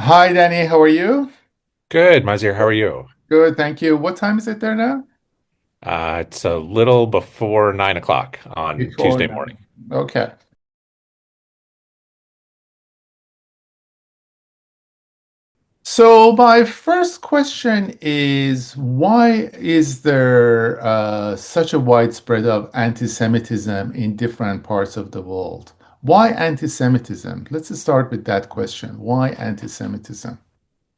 Hi, Danny. How are you? Good, Maziar. How are you? Good, thank you. What time is it there now? It's a little before 9 o'clock on Before Tuesday nine. morning. Okay. So my first question is, why is there such a widespread of anti-Semitism in different parts of the world? Why anti-Semitism? Let's start with that question. Why anti-Semitism?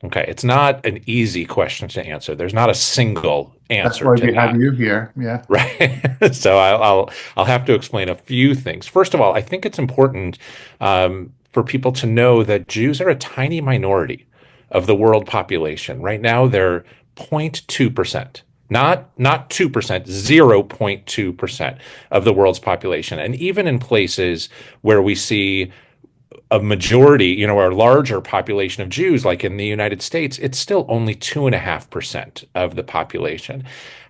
Okay, it's not an easy question to answer. There's not a single That's answer why to we have that, you here. Yeah. right? So I'll have to explain a few things. First of all, I think it's important for people to know that Jews are a tiny minority of the world population. Right now, they're 0.2%. Not 2%, 0.2% of the world's population. And even in places where we see a majority, or a larger population of Jews, like in the United States, it's still only 2.5% of the population.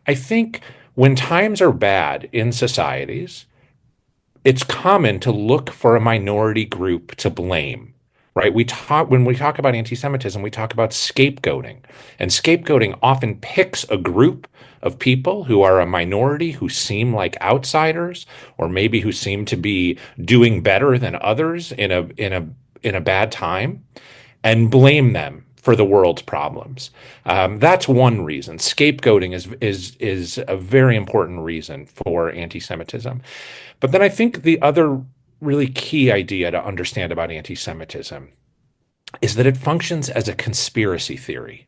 I think when times are bad in societies, it's common to look for a minority group to blame, right? When we talk about anti-Semitism, we talk about scapegoating, and scapegoating often picks a group of people who are a minority, who seem like outsiders, or maybe who seem to be doing better than others in a bad time, and blame them for the world's problems. That's one reason. Scapegoating is a very important reason for anti-Semitism. But then I think the other really key idea to understand about anti-Semitism is that it functions as a conspiracy theory.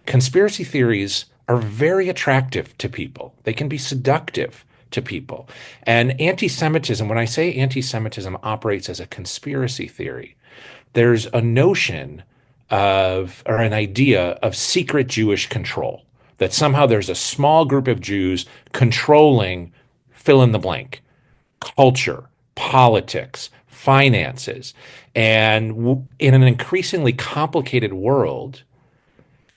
Conspiracy theories are very attractive to people. They can be seductive to people. And anti-Semitism, when I say anti-Semitism operates as a conspiracy theory, there's a notion of, or an idea of secret Jewish control, that somehow there's a small group of Jews controlling fill in the blank culture, politics, finances. And in an increasingly complicated world,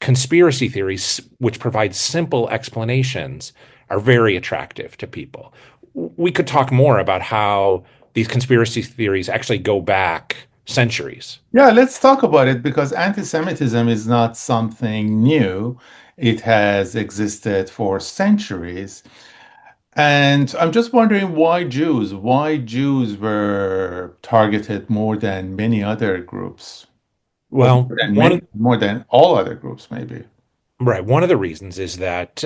conspiracy theories, which provide simple explanations, are very attractive to people. We could talk more about how these conspiracy theories actually go back centuries. Yeah, let's talk about it because anti-Semitism is not something new. It has existed for centuries. And I'm just wondering why Jews? Why Jews were targeted more than many other groups, or Well, more than all other groups, maybe. right. One of the reasons is that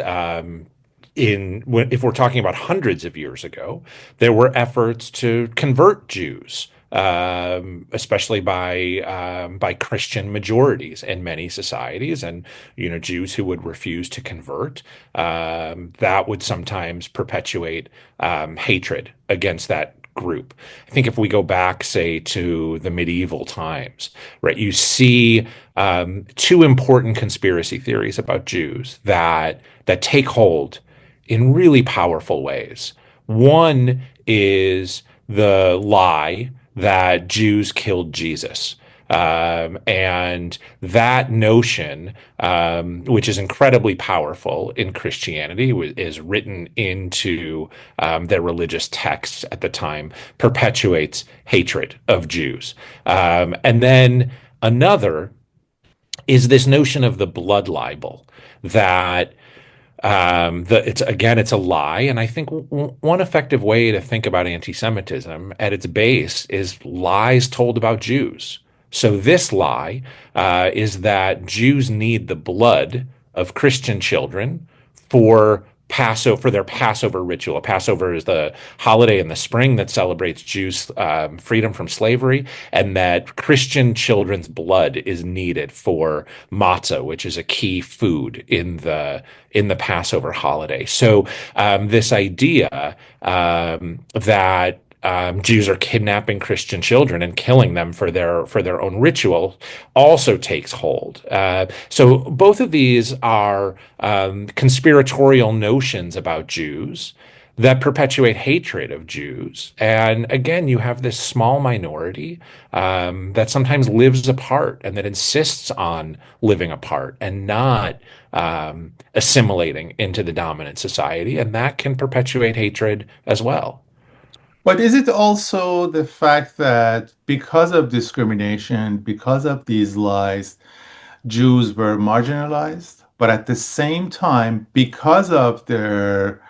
if we're talking about hundreds of years ago, there were efforts to convert Jews, especially by Christian majorities in many societies, and Jews who would refuse to convert. That would sometimes perpetuate hatred against that group. I think if we go back, say, to the medieval times, right, you see two important conspiracy theories about Jews that take hold in really powerful ways. One is the lie that Jews killed Jesus. And that notion, which is incredibly powerful in Christianity, is written into their religious texts at the time, perpetuates hatred of Jews. And then another is this notion of the blood libel, that it's a lie. And I think one effective way to think about anti-Semitism at its base is lies told about Jews. So this lie is that Jews need the blood of Christian children for Passover, for their Passover ritual. Passover is the holiday in the spring that celebrates Jews' freedom from slavery, and that Christian children's blood is needed for matzah, which is a key food in the Passover holiday. So this idea that Jews are kidnapping Christian children and killing them for their own ritual also takes hold. So both of these are conspiratorial notions about Jews that perpetuate hatred of Jews. And again, you have this small minority that sometimes lives apart and that insists on living apart and not assimilating into the dominant society. And that can perpetuate hatred as well. But is it also the fact that because of discrimination, because of these lies, Jews were marginalized, but at the same time, because of their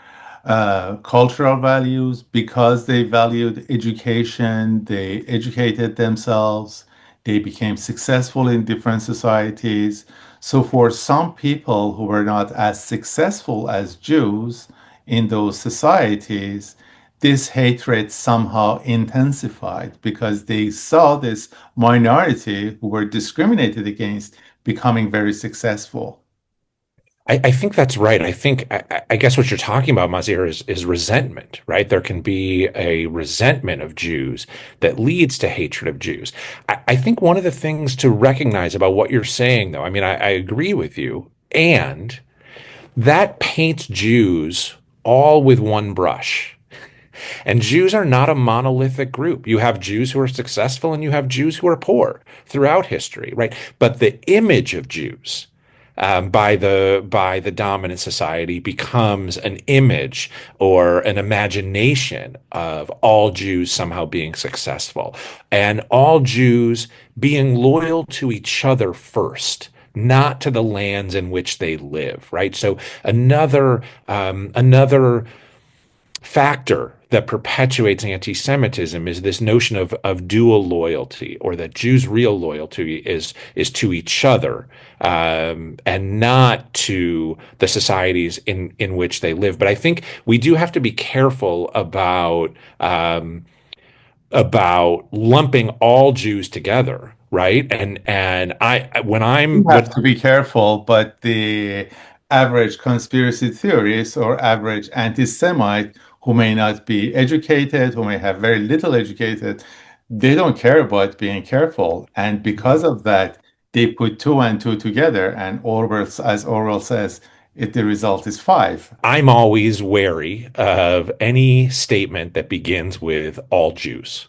cultural values, because they valued education, they educated themselves, they became successful in different societies. So, for some people who were not as successful as Jews in those societies, this hatred somehow intensified because they saw this minority who were discriminated against becoming very successful. I think that's right. I guess what you're talking about, Mazir, is resentment, right? There can be a resentment of Jews that leads to hatred of Jews. I think one of the things to recognize about what you're saying, though, I mean, I agree with you, and that paints Jews all with one brush. And Jews are not a monolithic group. You have Jews who are successful and you have Jews who are poor throughout history, right? But the image of Jews by the dominant society becomes an image or an imagination of all Jews somehow being successful and all Jews being loyal to each other first, not to the lands in which they live, right? So another factor that perpetuates anti-Semitism is this notion of dual loyalty, or that Jews' real loyalty is to each other, and not to the societies in which they live. But I think we do have to be careful about lumping all Jews together, right? And I when You I'm have what to be careful, but the average conspiracy theorist or average anti-Semite who may not be educated, who may have very little educated, they don't care about being careful. And because of that, they put two and two together. And Orwell, as Orwell says, the result is five. I'm always wary of any statement that begins with all Jews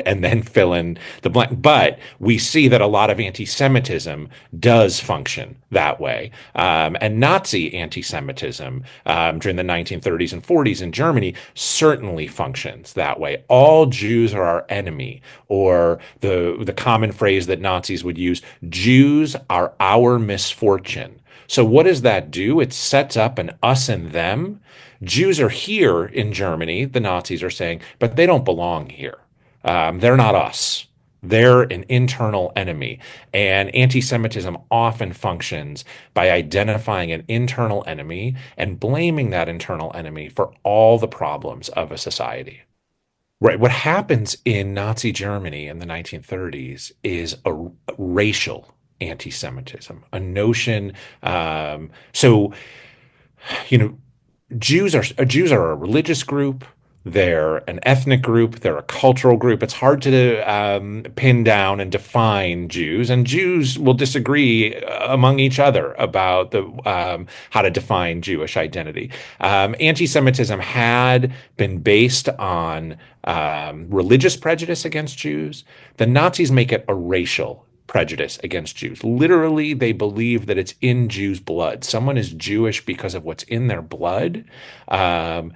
and then fill in the blank. But we see that a lot of anti-Semitism does function that way. And Nazi anti-Semitism during the 1930s and 40s in Germany certainly functions that way. All Jews are our enemy, or the common phrase that Nazis would use, Jews are our misfortune. So what does that do? It sets up an us and them. Jews are here in Germany, the Nazis are saying, but they don't belong here. They're not us. They're an internal enemy. And anti Semitism often functions by identifying an internal enemy and blaming that internal enemy for all the problems of a society. Right. What happens in Nazi Germany in the 1930s is a racial anti Semitism, a notion. So, you know, Jews are a religious group. They're an ethnic group. They're a cultural group. It's hard to pin down and define Jews, and Jews will disagree among each other about the how to define Jewish identity. Anti-Semitism had been based on religious prejudice against Jews. The Nazis make it a racial prejudice against Jews. Literally, they believe that it's in Jews' blood. Someone is Jewish because of what's in their blood. Um,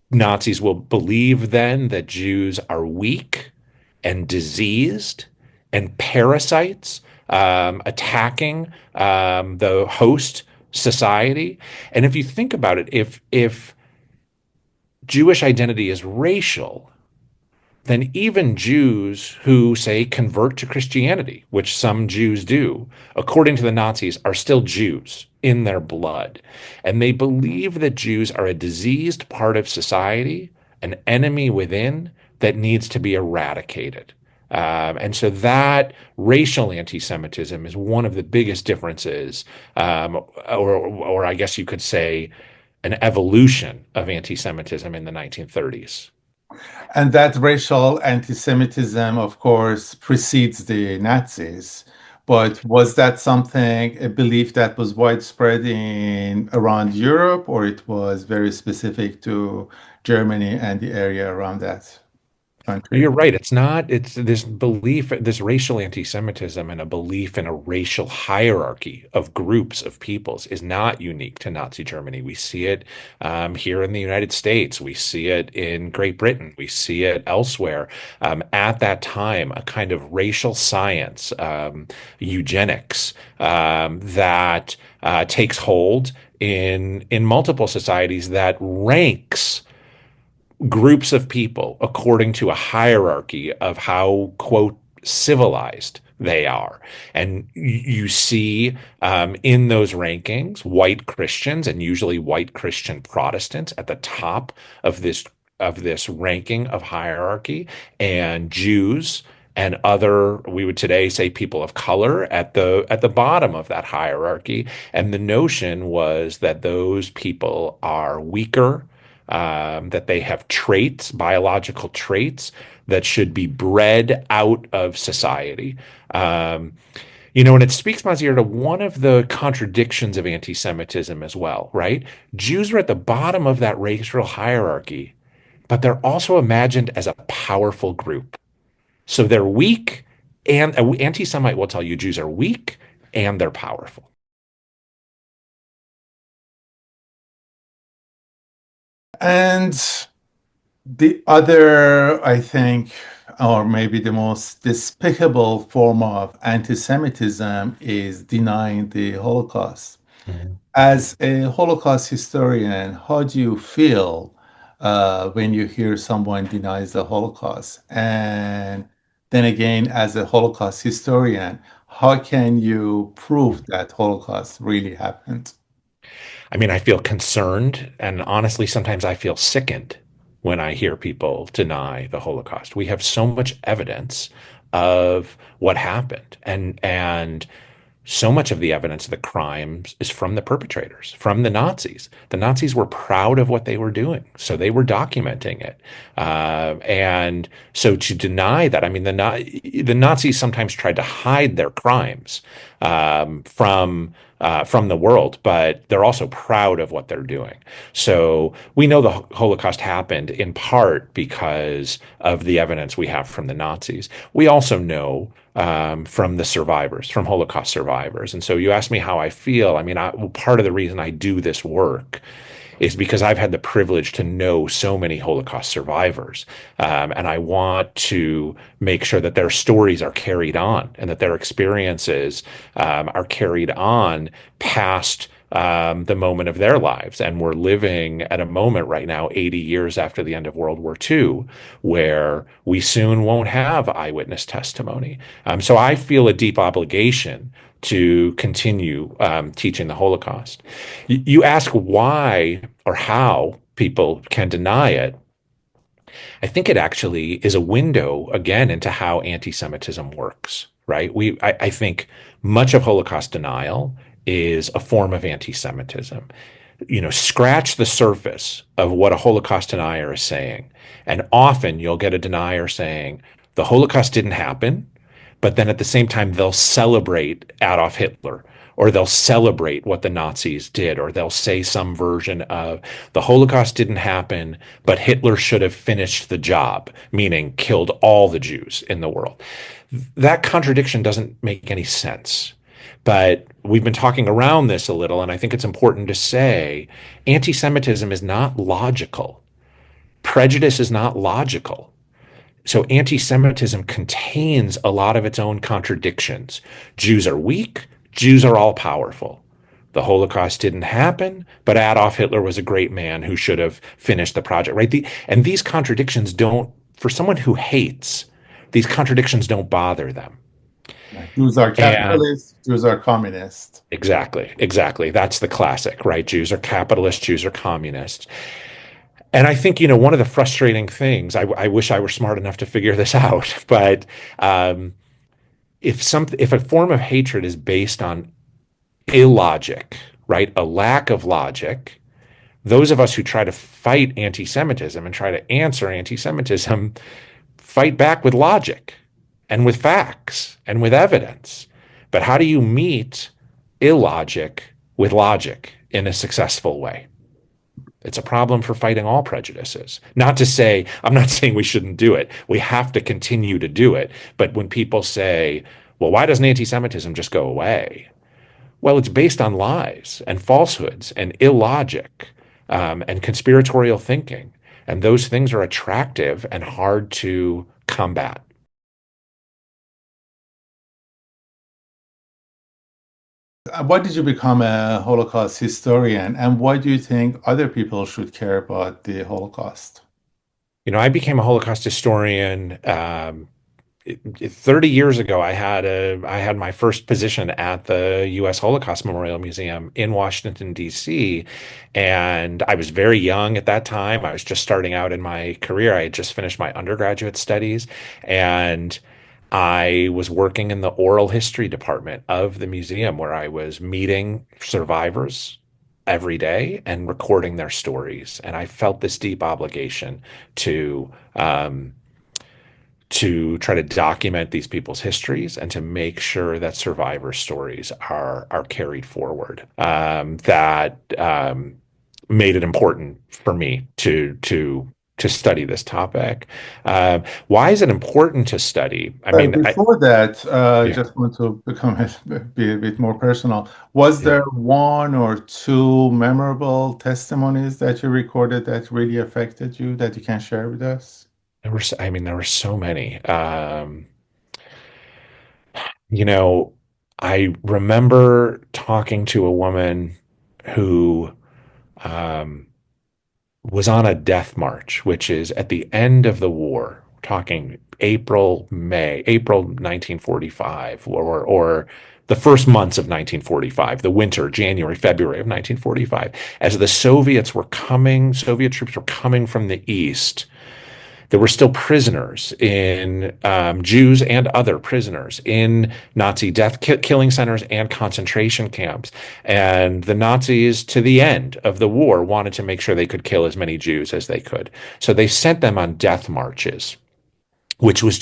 Nazis will believe then that Jews are weak and diseased and parasites, attacking the host society. And if you think about it, if Jewish identity is racial, then even Jews who, say, convert to Christianity, which some Jews do, according to the Nazis, are still Jews in their blood. And they believe that Jews are a diseased part of society, an enemy within that needs to be eradicated. And so that racial anti-Semitism is one of the biggest differences, or I guess you could say, an evolution of anti-Semitism in the 1930s. And that racial anti-Semitism, of course, precedes the Nazis. But was that something, a belief that was widespread in around Europe, or it was very specific to Germany and the area around that? country. You're right. It's not, it's this belief, this racial anti-Semitism and a belief in a racial hierarchy of groups of peoples is not unique to Nazi Germany. We see it here in the United States. We see it in Great Britain. We see it elsewhere. At that time, a kind of racial science, eugenics, that takes hold in multiple societies that ranks groups of people according to a hierarchy of how, quote, civilized they are. And you see in those rankings white Christians and usually white Christian Protestants at the top of this ranking of hierarchy, and Jews and other, we would today say, people of color at the bottom of that hierarchy. And the notion was that those people are weaker, that they have traits, biological traits that should be bred out of society. Um, and it speaks, Maziar, to one of the contradictions of anti-Semitism as well, right? Jews are at the bottom of that racial hierarchy, but they're also imagined as a powerful group. So they're weak, and an anti-Semite will tell you Jews are weak and they're powerful. And the other, I think, or maybe the most despicable form of anti-Semitism is denying the Holocaust. Mhm. As a Holocaust historian, how do you feel when you hear someone denies the Holocaust? And then again, as a Holocaust historian, how can you prove that Holocaust really happened? I mean, I feel concerned, and honestly, sometimes I feel sickened when I hear people deny the Holocaust. We have so much evidence of what happened, and so much of the evidence of the crimes is from the perpetrators, from the Nazis. The Nazis were proud of what they were doing, so they were documenting it. And so to deny that, I mean, the Nazis sometimes tried to hide their crimes from the world, but they're also proud of what they're doing. So we know the Holocaust happened in part because of the evidence we have from the Nazis. We also know from the survivors, from Holocaust survivors. And so you asked me how I feel. I mean, well, part of the reason I do this work is because I've had the privilege to know so many Holocaust survivors. And I want to make sure that their stories are carried on and that their experiences are carried on past the moment of their lives. And we're living at a moment right now, 80 years after the end of World War II, where we soon won't have eyewitness testimony. So I feel a deep obligation to continue teaching the Holocaust. You ask why or how people can deny it. I think it actually is a window again into how anti-Semitism works, right? I think much of Holocaust denial is a form of anti-Semitism. Scratch the surface of what a Holocaust denier is saying, and often you'll get a denier saying the Holocaust didn't happen, but then at the same time they'll celebrate Adolf Hitler, or they'll celebrate what the Nazis did, or they'll say some version of the Holocaust didn't happen, but Hitler should have finished the job, meaning killed all the Jews in the world. That contradiction doesn't make any sense. But we've been talking around this a little, and I think it's important to say anti-Semitism is not logical. Prejudice is not logical. So anti-Semitism contains a lot of its own contradictions. Jews are weak, Jews are all powerful. The Holocaust didn't happen, but Adolf Hitler was a great man who should have finished the project, right? And these contradictions don't, for someone who hates, these contradictions don't bother them. Yeah. Jews are And capitalists, Jews are communists. exactly, exactly. That's the classic, right? Jews are capitalists, Jews are communists. And I think, one of the frustrating things, I wish I were smart enough to figure this out, but um, if a form of hatred is based on illogic, right, a lack of logic, those of us who try to fight anti-Semitism and try to answer anti-Semitism fight back with logic and with facts and with evidence. But how do you meet illogic with logic in a successful way? It's a problem for fighting all prejudices. Not to say, I'm not saying we shouldn't do it. We have to continue to do it. But when people say, well, why doesn't anti-Semitism just go away? Well, it's based on lies and falsehoods and illogic and conspiratorial thinking. And those things are attractive and hard to combat. Why did you become a Holocaust historian, and why do you think other people should care about the Holocaust? I became a Holocaust historian 30 years ago. I had my first position at the US Holocaust Memorial Museum in Washington, D.C. And I was very young at that time. I was just starting out in my career. I had just finished my undergraduate studies, and I was working in the oral history department of the museum, where I was meeting survivors every day and recording their stories. And I felt this deep obligation to try to document these people's histories and to make sure that survivor stories are carried forward. That made it important for me to study this topic. Why is it important to study? I But mean, before that, I yeah, just want to be a bit more personal. Was yeah. there one or two memorable testimonies that you recorded that really affected you that you can share with us? I mean, there were so many. You know, I remember talking to a woman who um, was on a death march, which is at the end of the war, talking April 1945, or the first months of 1945, the winter, January, February of 1945, as the Soviet troops were coming from the east. There were still prisoners in Jews and other prisoners in Nazi killing centers and concentration camps. And the Nazis, to the end of the war, wanted to make sure they could kill as many Jews as they could. So they sent them on death marches, which was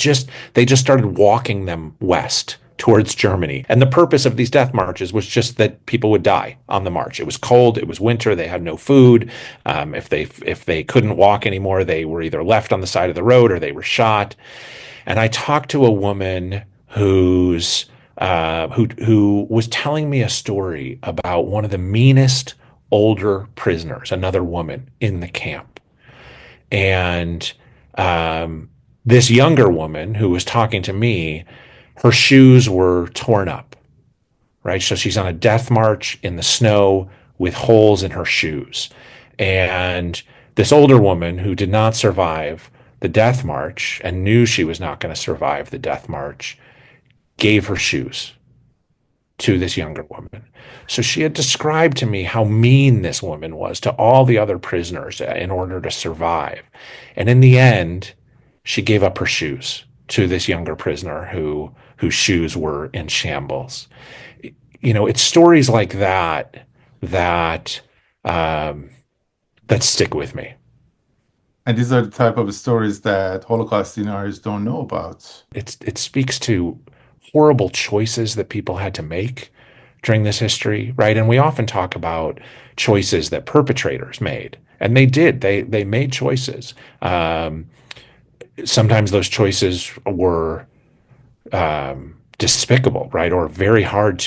they just started walking them west towards Germany. And the purpose of these death marches was just that people would die on the march. It was cold, it was winter, they had no food. If they couldn't walk anymore, they were either left on the side of the road or they were shot. And I talked to a woman who was telling me a story about one of the meanest older prisoners, another woman in the camp. And this younger woman who was talking to me, her shoes were torn up, right? So she's on a death march in the snow with holes in her shoes. And this older woman who did not survive the death march and knew she was not going to survive the death march gave her shoes to this younger woman. So she had described to me how mean this woman was to all the other prisoners in order to survive. And in the end, she gave up her shoes to this younger prisoner whose shoes were in shambles. It's stories like that um, that stick with me. And these are the type of stories that Holocaust deniers don't know about. It speaks to horrible choices that people had to make during this history, right? And we often talk about choices that perpetrators made, and they did. They made choices. Sometimes those choices were despicable, right, or very hard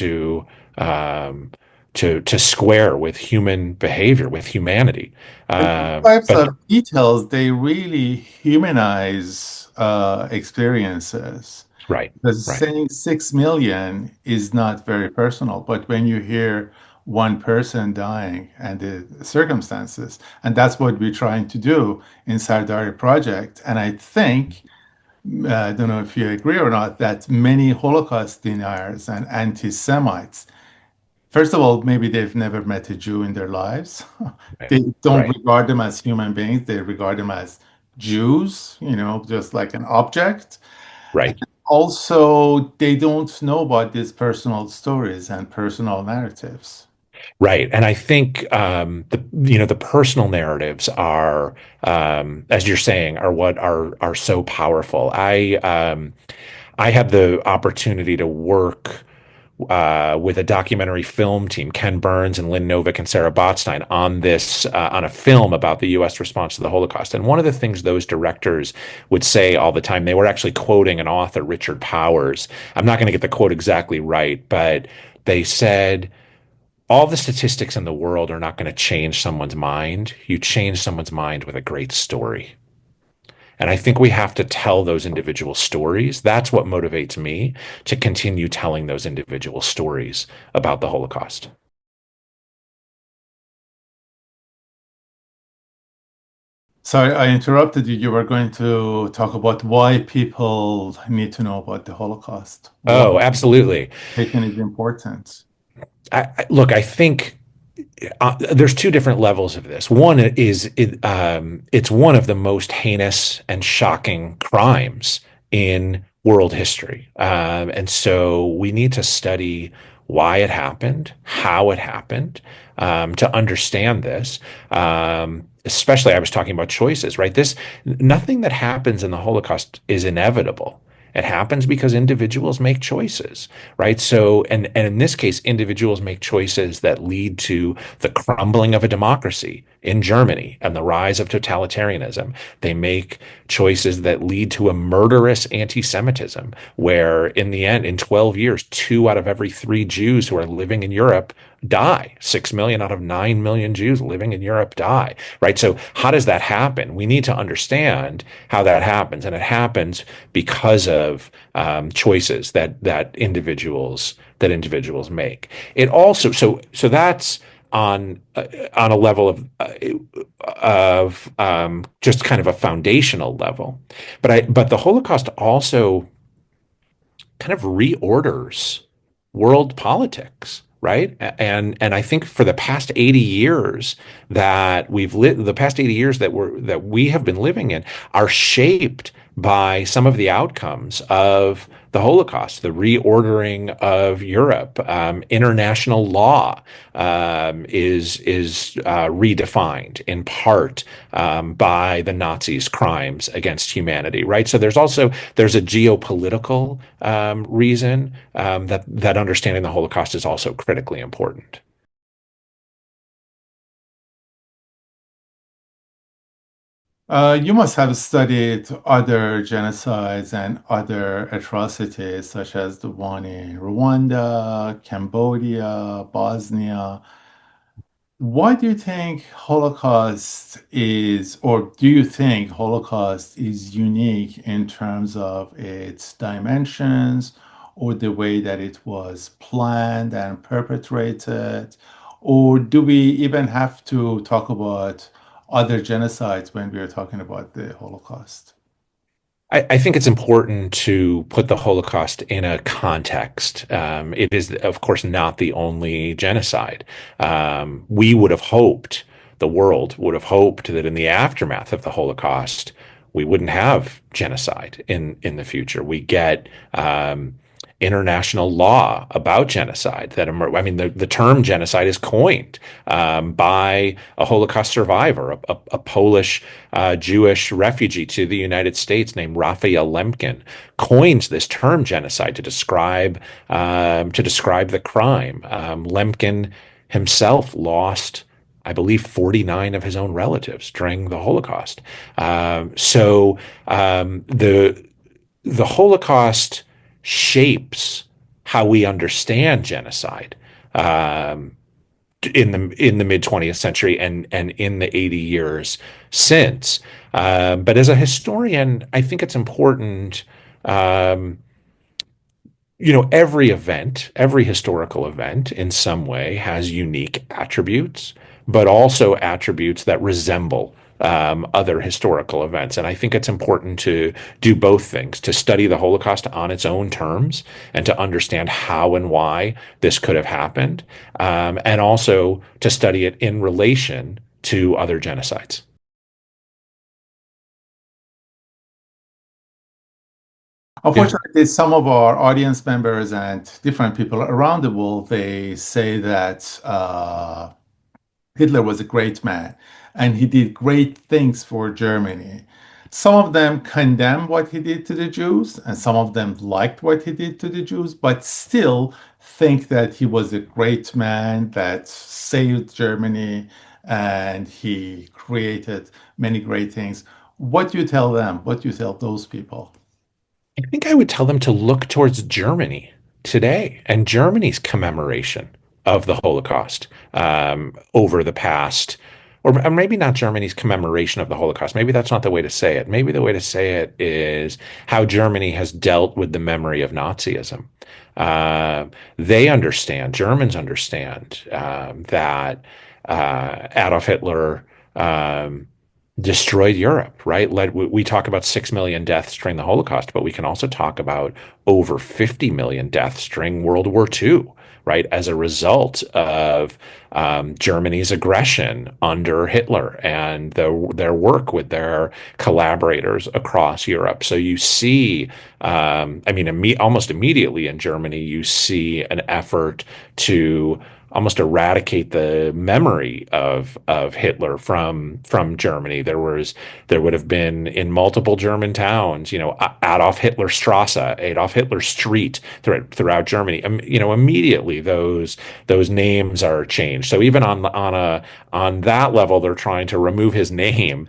um, to square with human behavior, with humanity. And these types But of details, they really humanize experiences. right, Because right, saying 6 million is not very personal, but when you hear one person dying and the circumstances, and that's what we're trying to do in Sardari Project. And I think, I don't know if you agree or not, that many Holocaust deniers and anti-Semites, first of all, maybe they've never met a Jew in their lives. right, They don't right, regard them as human beings. They regard them as Jews, just like an object. right. Also, they don't know about these personal stories and personal narratives. Right. And I think the personal narratives are, as you're saying, are what are so powerful. I had the opportunity to work with a documentary film team, Ken Burns and Lynn Novick and Sarah Botstein, on this on a film about the U.S. response to the Holocaust. And one of the things those directors would say all the time, they were actually quoting an author, Richard Powers. I'm not going to get the quote exactly right, but they said, all the statistics in the world are not going to change someone's mind. You change someone's mind with a great story. And I think we have to tell those individual stories. That's what motivates me to continue telling those individual stories about the Holocaust. Sorry, I interrupted you. You were going to talk about why people need to know about the Holocaust, why Oh, absolutely. taking is important. Look, I think there's two different levels of this. One is it's one of the most heinous and shocking crimes in world history, and so we need to study why it happened, how it happened, to understand this. Especially, I was talking about choices, right? This nothing that happens in the Holocaust is inevitable. It happens because individuals make choices, right? So, and in this case, individuals make choices that lead to the crumbling of a democracy in Germany and the rise of totalitarianism. They make choices that lead to a murderous anti-Semitism, where in the end, in 12 years, 2 out of every 3 Jews who are living in Europe die. 6 million out of 9 million Jews living in Europe die, right? So how does that happen? We need to understand how that happens. And it happens because of choices that individuals make. It also so that's on a level of just kind of a foundational level, but the Holocaust also kind of reorders world politics, right? And I think for the past 80 years that we've lived, the past 80 years that we have been living in are shaped by some of the outcomes of the Holocaust, the reordering of Europe. International law is redefined in part by the Nazis' crimes against humanity, right? So there's a geopolitical reason that understanding the Holocaust is also critically important. You must have studied other genocides and other atrocities, such as the one in Rwanda, Cambodia, Bosnia. Why do you think Holocaust is, or do you think Holocaust is unique in terms of its dimensions or the way that it was planned and perpetrated? Or do we even have to talk about other genocides when we are talking about the Holocaust? I think it's important to put the Holocaust in a context. It is, of course, not the only genocide. We would have hoped, the world would have hoped that in the aftermath of the Holocaust, we wouldn't have genocide in the future. We get international law about genocide I mean, the term genocide is coined by a Holocaust survivor, a Polish Jewish refugee to the United States named Raphael Lemkin, coins this term genocide to describe the crime. Lemkin himself lost, I believe, 49 of his own relatives during the Holocaust. The Holocaust shapes how we understand genocide um, in the mid 20th century and in the 80 years since. But as a historian, I think it's important. Um, every event, every historical event in some way has unique attributes, but also attributes that resemble other historical events. And I think it's important to do both things, to study the Holocaust on its own terms and to understand how and why this could have happened, and also to study it in relation to other genocides. Yeah. Unfortunately, some of our audience members and different people around the world, they say that Hitler was a great man and he did great things for Germany. Some of them condemn what he did to the Jews, and some of them liked what he did to the Jews, but still think that he was a great man that saved Germany and he created many great things. What do you tell them? What do you tell those people? I think I would tell them to look towards Germany today and Germany's commemoration of the Holocaust over the past, or maybe not Germany's commemoration of the Holocaust. Maybe that's not the way to say it. Maybe the way to say it is how Germany has dealt with the memory of Nazism. They understand, Germans understand that Adolf Hitler. Destroyed Europe, right? We talk about 6 million deaths during the Holocaust, but we can also talk about over 50 million deaths during World War II, right? As a result of Germany's aggression under Hitler and their work with their collaborators across Europe. So you see, I mean, almost immediately in Germany, you see an effort to almost eradicate the memory of Hitler from Germany. There would have been in multiple German towns, Adolf Hitler Strasse, Adolf Hitler Street throughout Germany. Immediately those names are changed. So even on that level, they're trying to remove his name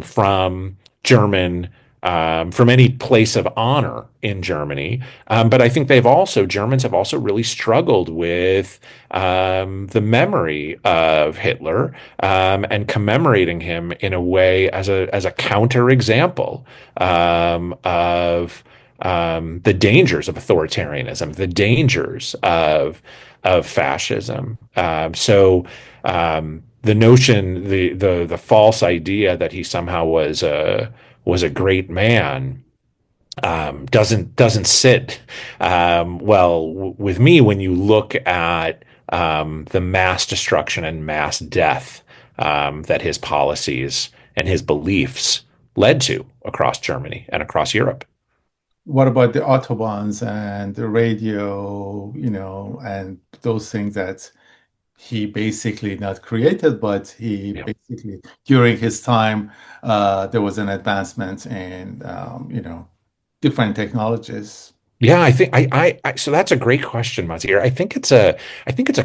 from German. From any place of honor in Germany. But I think Germans have also really struggled with the memory of Hitler and commemorating him in a way as a counterexample of the dangers of authoritarianism, the dangers of fascism. The notion, the false idea that he somehow was a great man doesn't sit well with me when you look at the mass destruction and mass death that his policies and his beliefs led to across Germany and across Europe. What about the autobahns and the radio, and those things that he basically not created, but he Yeah. basically during his time, there was an advancement in, different technologies. Yeah, I think so that's a great question, Maziar. I think it's a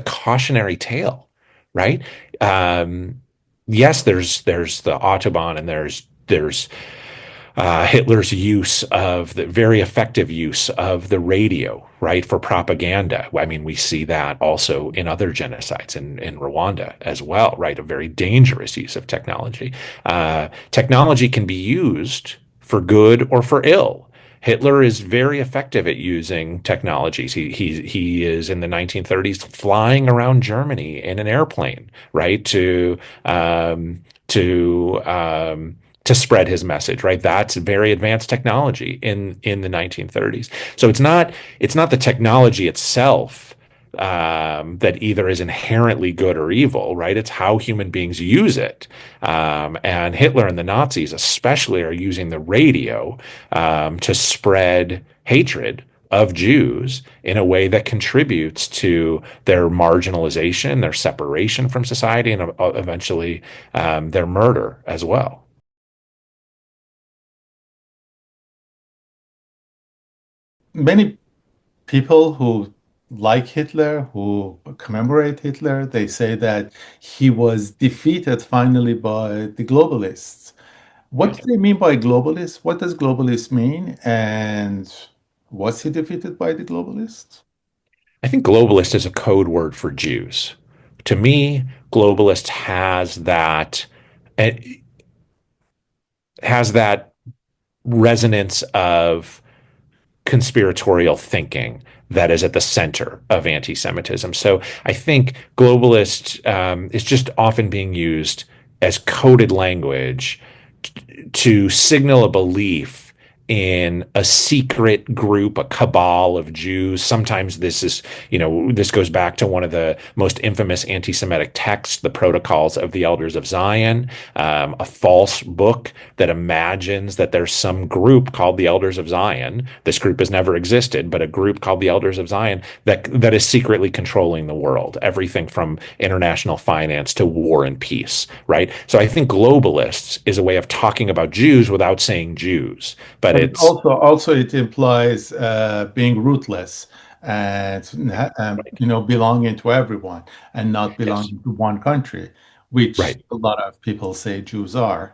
cautionary tale, right? Um, yes, there's the Autobahn and there's Hitler's use of the very effective use of the radio, right, for propaganda. I mean, we see that also in other genocides in Rwanda as well, right? A very dangerous use of technology. Technology can be used for good or for ill. Hitler is very effective at using technologies. He is in the 1930s flying around Germany in an airplane, right, to to spread his message, right? That's very advanced technology in the 1930s. So it's not the technology itself that either is inherently good or evil, right? It's how human beings use it. And Hitler and the Nazis, especially, are using the radio to spread hatred of Jews in a way that contributes to their marginalization, their separation from society, and eventually their murder as well. Many people who like Hitler, who commemorate Hitler, they say that he was defeated finally by the globalists. What do they mean by globalists? What does globalist mean? And was he defeated by the globalists? I think globalist is a code word for Jews. To me, globalist eh, has that resonance of conspiratorial thinking that is at the center of anti-Semitism. So I think globalist is just often being used as coded language to signal a belief in a secret group, a cabal of Jews. Sometimes this goes back to one of the most infamous anti-Semitic texts, the Protocols of the Elders of Zion, a false book that imagines that there's some group called the Elders of Zion. This group has never existed, but a group called the Elders of Zion that is secretly controlling the world, everything from international finance to war and peace, right? So I think globalists is a way of talking about Jews without saying Jews, but But it it's also it implies being rootless and belonging to everyone and not Yes. belonging to one country, which Right. a lot of people say Jews are.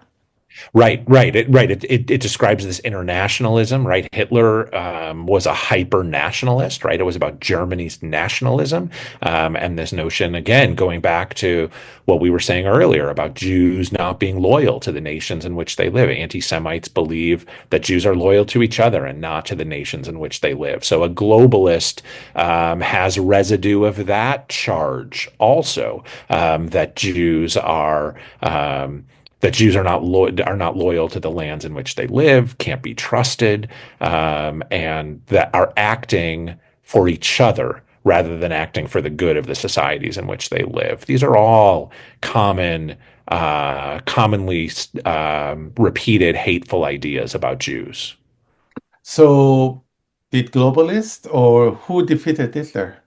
Right. It describes this internationalism, right? Hitler was a hyper nationalist, right? It was about Germany's nationalism. And this notion, again, going back to what we were saying earlier about Jews not being loyal to the nations in which they live. Anti-Semites believe that Jews are loyal to each other and not to the nations in which they live. So a globalist has residue of that charge also, that Jews are not loyal to the lands in which they live, can't be trusted, and that are acting for each other rather than acting for the good of the societies in which they live. These are all commonly repeated hateful ideas about Jews. So, did globalists or who defeated Hitler?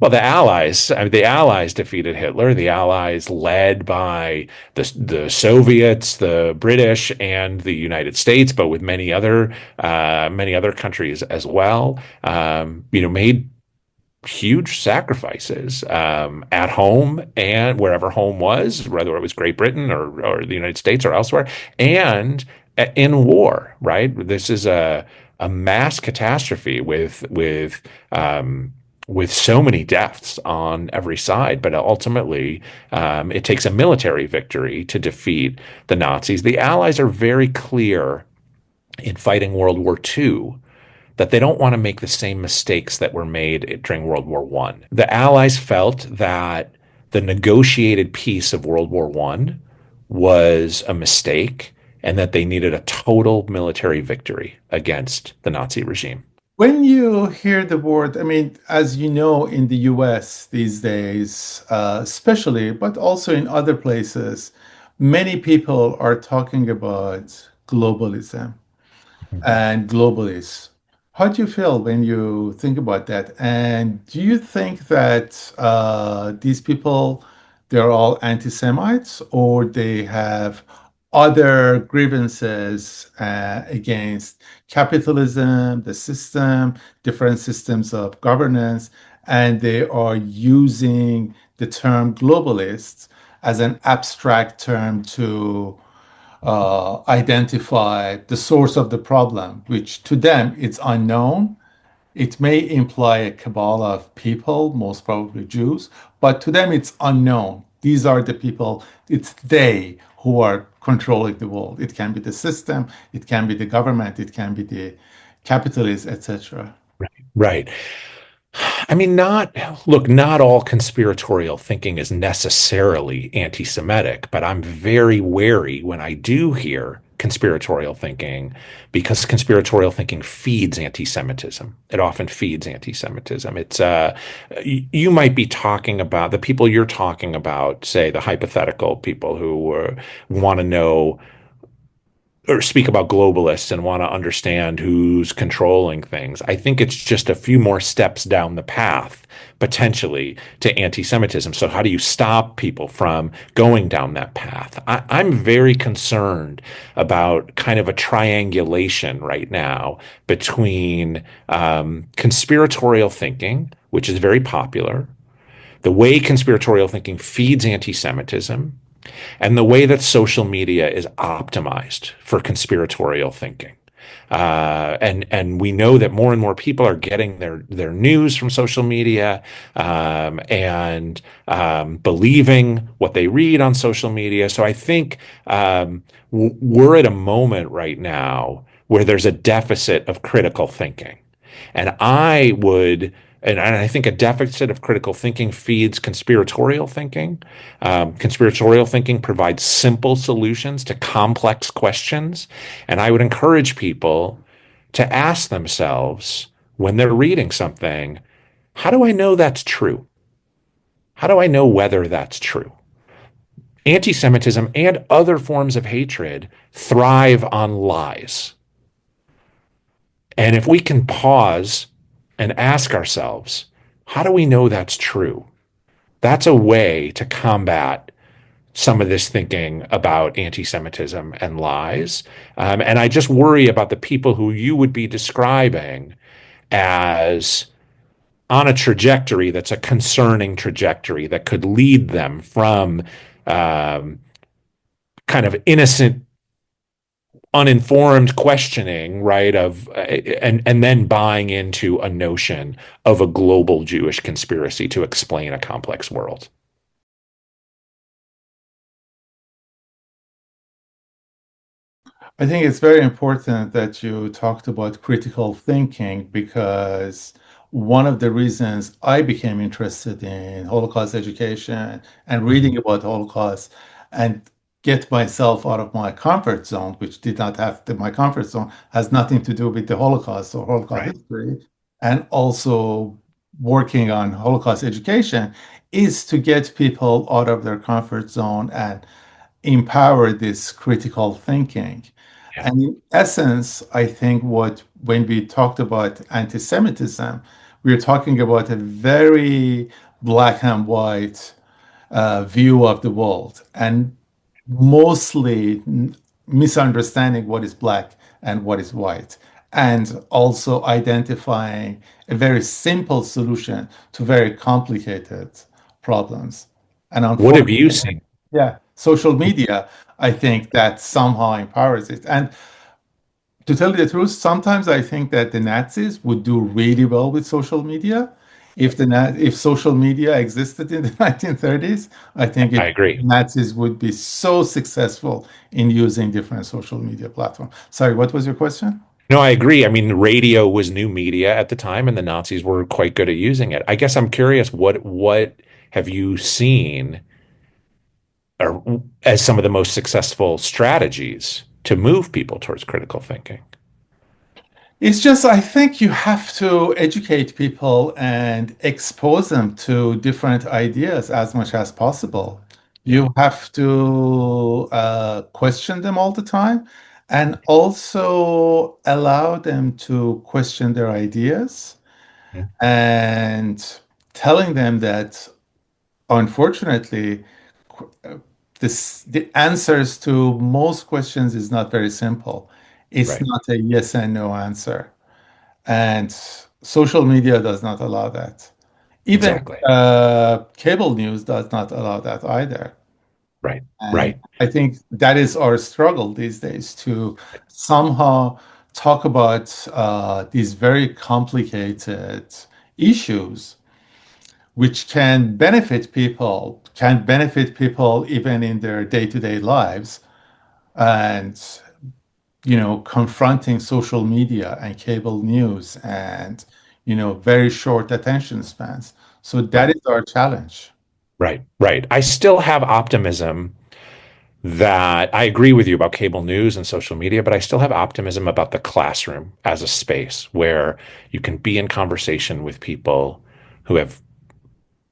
Well, the Allies defeated Hitler. The Allies, led by the Soviets, the British, and the United States, but with many other countries as well, made huge sacrifices at home and wherever home was, whether it was Great Britain or the United States or elsewhere, and in war. Right, this is a mass catastrophe with so many deaths on every side, but ultimately, it takes a military victory to defeat the Nazis. The Allies are very clear in fighting World War II that they don't want to make the same mistakes that were made during World War One. The Allies felt that the negotiated peace of World War One was a mistake and that they needed a total military victory against the Nazi regime. When you hear the word, I mean, as you know, in the US these days, especially, but also in other places, many people are talking about globalism and globalists. How do you feel when you think about that? And do you think that these people, they're all anti-Semites or they have other grievances against capitalism, the system, different systems of governance, and they are using the term globalists as an abstract term to identify the source of the problem, which to them it's unknown. It may imply a cabal of people, most probably Jews, but to them it's unknown. These are the people, it's they who are controlling the world. It can be the system, it can be the government, it can be the capitalists, etc. Right. I mean, not all conspiratorial thinking is necessarily anti-Semitic, but I'm very wary when I do hear conspiratorial thinking because conspiratorial thinking feeds anti-Semitism. It often feeds anti-Semitism. You might be talking about the people you're talking about, say the hypothetical people who want to know or speak about globalists and want to understand who's controlling things. I think it's just a few more steps down the path, potentially, to anti-Semitism. So how do you stop people from going down that path? I'm very concerned about kind of a triangulation right now between conspiratorial thinking, which is very popular, the way conspiratorial thinking feeds anti-Semitism, and the way that social media is optimized for conspiratorial thinking. And we know that more and more people are getting their news from social media, and believing what they read on social media. So I think we're at a moment right now where there's a deficit of critical thinking. And I would, and I think a deficit of critical thinking feeds conspiratorial thinking. Conspiratorial thinking provides simple solutions to complex questions. And I would encourage people to ask themselves when they're reading something, how do I know that's true? How do I know whether that's true? Anti-Semitism and other forms of hatred thrive on lies. And if we can pause and ask ourselves, how do we know that's true? That's a way to combat some of this thinking about anti-Semitism and lies. And I just worry about the people who you would be describing as on a trajectory that's a concerning trajectory that could lead them from um, kind of innocent, uninformed questioning, right? And then buying into a notion of a global Jewish conspiracy to explain a complex world. I think it's very important that you talked about critical thinking because one of the reasons I became interested in Holocaust education and Mhm. reading about Holocaust and get myself out of my comfort zone, which did not have my comfort zone has nothing to do with the Holocaust or Holocaust Right. history, and also working on Holocaust education is to get people out of their comfort zone and empower this critical thinking. Yeah. And in essence, I think what when we talked about anti-Semitism, we are talking about a very black and white view of the world, and mostly misunderstanding what is black and what is white, and also identifying a very simple solution to very complicated problems. And What have you unfortunately, seen? yeah, social media, I think that somehow empowers it. And to tell you the truth, sometimes I think that the Nazis would do really well with social media. If social media existed in the 1930s, I think I agree. Nazis would be so successful in using different social media platforms. Sorry, what was your question? No, I agree. I mean, radio was new media at the time, and the Nazis were quite good at using it. I guess I'm curious, what have you seen or as some of the most successful strategies to move people towards critical thinking? It's just, I think you have to educate people and expose them to different ideas as much as possible. Yeah. You have to question them all the time and also allow them to question their ideas Yeah. and telling them that unfortunately, the answers to most questions is not very simple. It's Right. not a yes and no answer. And social media does not allow that. Even Exactly. cable news does not allow that either. Right. And Right. I think that is our struggle these days to somehow talk about these very complicated issues, which can benefit people even in their day-to-day lives. And confronting social media and cable news and, very short attention spans. So that Right. is our challenge. Right. Right. I still have optimism that I agree with you about cable news and social media, but I still have optimism about the classroom as a space where you can be in conversation with people who have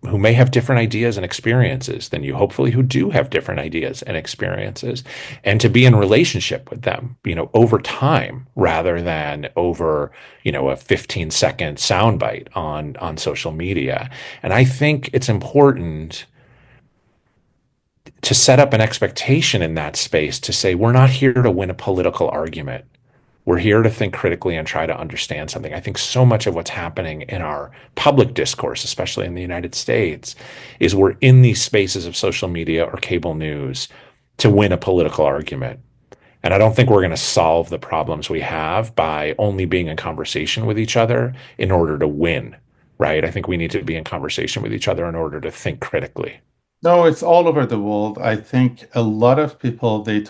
who may have different ideas and experiences than you, hopefully who do have different ideas and experiences, and to be in relationship with them, over time rather than over, a 15-second soundbite on social media. And I think it's important to set up an expectation in that space to say, we're not here to win a political argument. We're here to think critically and try to understand something. I think so much of what's happening in our public discourse, especially in the United States, is we're in these spaces of social media or cable news to win a political argument. And I don't think we're going to solve the problems we have by only being in conversation with each other in order to win, right? I think we need to be in conversation with each other in order to think critically. No, it's all over the world. I think a lot of people they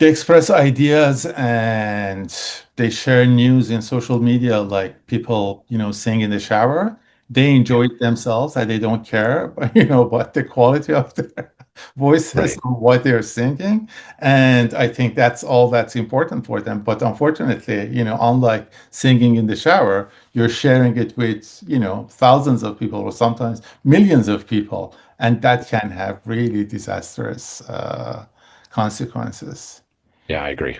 express ideas and they share news in social media, like people, sing in the shower. They Yeah. enjoy it themselves and they don't care, about the quality of their voices Right. or what they're singing. And I think that's all that's important for them. But unfortunately, unlike singing in the shower, you're sharing it with, thousands of people or sometimes millions of people. And that can have really disastrous consequences. Yeah, I agree.